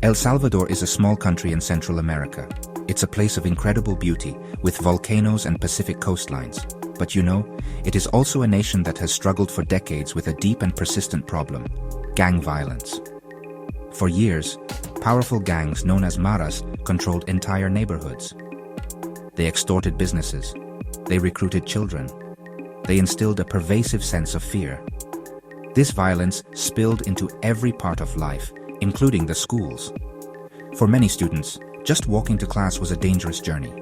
El Salvador is a small country in Central America. It's a place of incredible beauty, with volcanoes and Pacific coastlines. But you know, it is also a nation that has struggled for decades with a deep and persistent problem: gang violence. For years, powerful gangs known as maras controlled entire neighborhoods. They extorted businesses. They recruited children. They instilled a pervasive sense of fear. This violence spilled into every part of life, including the schools. For many students, just walking to class was a dangerous journey.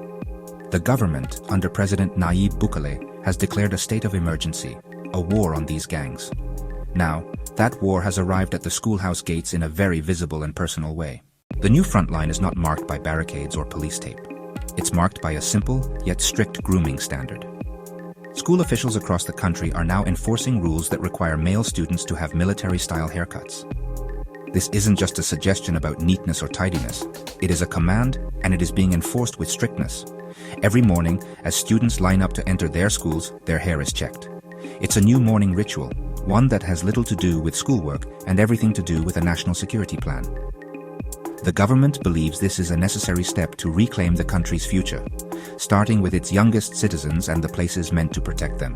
The government, under President Nayib Bukele, has declared a state of emergency, a war on these gangs. Now, that war has arrived at the schoolhouse gates in a very visible and personal way. The new front line is not marked by barricades or police tape. It's marked by a simple, yet strict grooming standard. School officials across the country are now enforcing rules that require male students to have military-style haircuts. This isn't just a suggestion about neatness or tidiness. It is a command, and it is being enforced with strictness. Every morning, as students line up to enter their schools, their hair is checked. It's a new morning ritual, one that has little to do with schoolwork and everything to do with a national security plan. The government believes this is a necessary step to reclaim the country's future, starting with its youngest citizens and the places meant to protect them.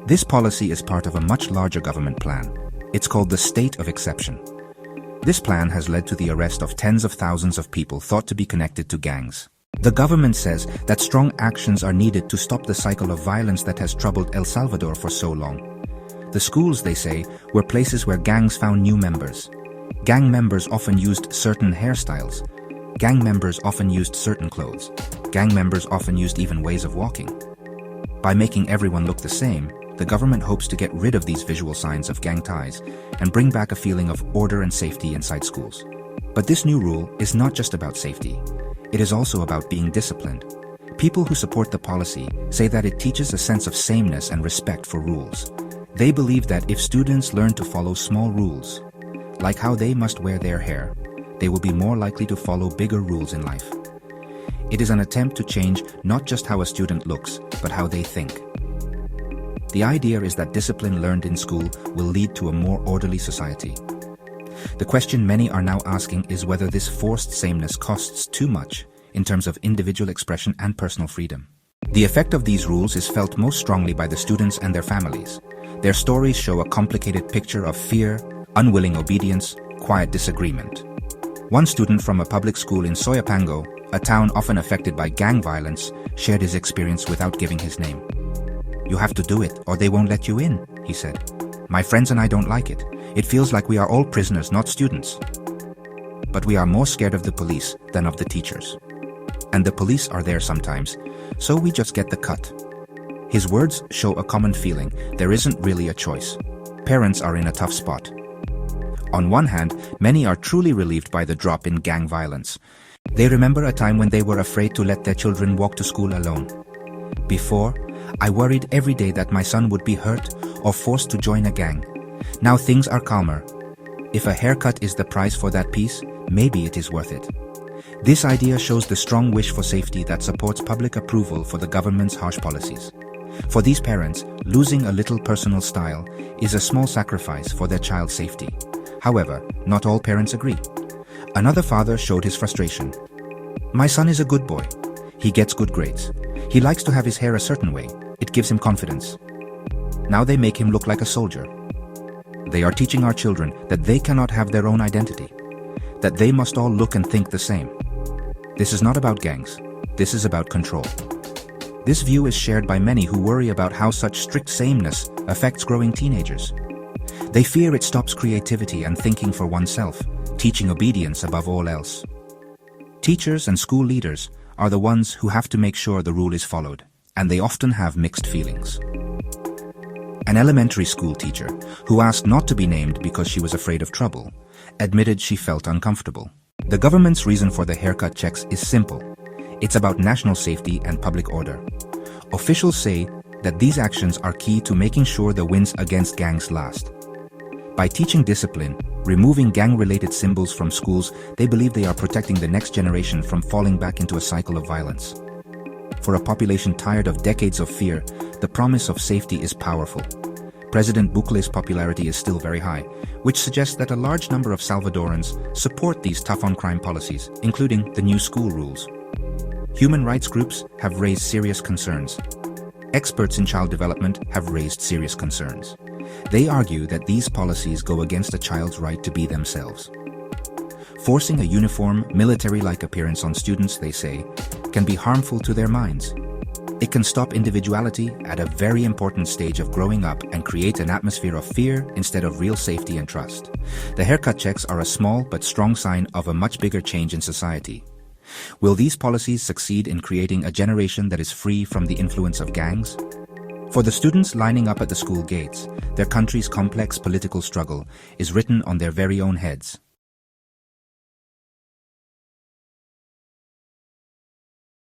This policy is part of a much larger government plan. It's called the State of Exception. This plan has led to the arrest of tens of thousands of people thought to be connected to gangs. The government says that strong actions are needed to stop the cycle of violence that has troubled El Salvador for so long. The schools, they say, were places where gangs found new members. Gang members often used certain hairstyles. Gang members often used certain clothes. Gang members often used even ways of walking. By making everyone look the same, the government hopes to get rid of these visual signs of gang ties and bring back a feeling of order and safety inside schools. But this new rule is not just about safety. It is also about being disciplined. People who support the policy say that it teaches a sense of sameness and respect for rules. They believe that if students learn to follow small rules, like how they must wear their hair, they will be more likely to follow bigger rules in life. It is an attempt to change not just how a student looks, but how they think. The idea is that discipline learned in school will lead to a more orderly society. The question many are now asking is whether this forced sameness costs too much in terms of individual expression and personal freedom. The effect of these rules is felt most strongly by the students and their families. Their stories show a complicated picture of fear, unwilling obedience, quiet disagreement. One student from a public school in Soyapango, a town often affected by gang violence, shared his experience without giving his name. "You have to do it, or they won't let you in," he said. "My friends and I don't like it. It feels like we are all prisoners, not students. But we are more scared of the police than of the teachers. And the police are there sometimes, so we just get the cut." His words show a common feeling: there isn't really a choice. Parents are in a tough spot. On one hand, many are truly relieved by the drop in gang violence. They remember a time when they were afraid to let their children walk to school alone. "Before, I worried every day that my son would be hurt or forced to join a gang. Now things are calmer. If a haircut is the price for that peace, maybe it is worth it." This idea shows the strong wish for safety that supports public approval for the government's harsh policies. For these parents, losing a little personal style is a small sacrifice for their child's safety. However, not all parents agree. Another father showed his frustration. "My son is a good boy. He gets good grades. He likes to have his hair a certain way. It gives him confidence. Now they make him look like a soldier. They are teaching our children that they cannot have their own identity, that they must all look and think the same. This is not about gangs. This is about control." This view is shared by many who worry about how such strict sameness affects growing teenagers. They fear it stops creativity and thinking for oneself, teaching obedience above all else. Teachers and school leaders are the ones who have to make sure the rule is followed, and they often have mixed feelings. An elementary school teacher, who asked not to be named because she was afraid of trouble, admitted she felt uncomfortable. The government's reason for the haircut checks is simple. It's about national safety and public order. Officials say that these actions are key to making sure the wins against gangs last. By teaching discipline, removing gang-related symbols from schools, they believe they are protecting the next generation from falling back into a cycle of violence. For a population tired of decades of fear, the promise of safety is powerful. President Bukles's popularity is still very high, which suggests that a large number of Salvadorans support these tough-on-crime policies, including the new school rules. Human rights groups have raised serious concerns. Experts in child development have raised serious concerns. They argue that these policies go against a child's right to be themselves. Forcing a uniform, military-like appearance on students, they say, can be harmful to their minds. It can stop individuality at a very important stage of growing up and create an atmosphere of fear instead of real safety and trust. The haircut checks are a small but strong sign of a much bigger change in society. Will these policies succeed in creating a generation that is free from the influence of gangs? For the students lining up at the school gates, their country's complex political struggle is written on their very own heads.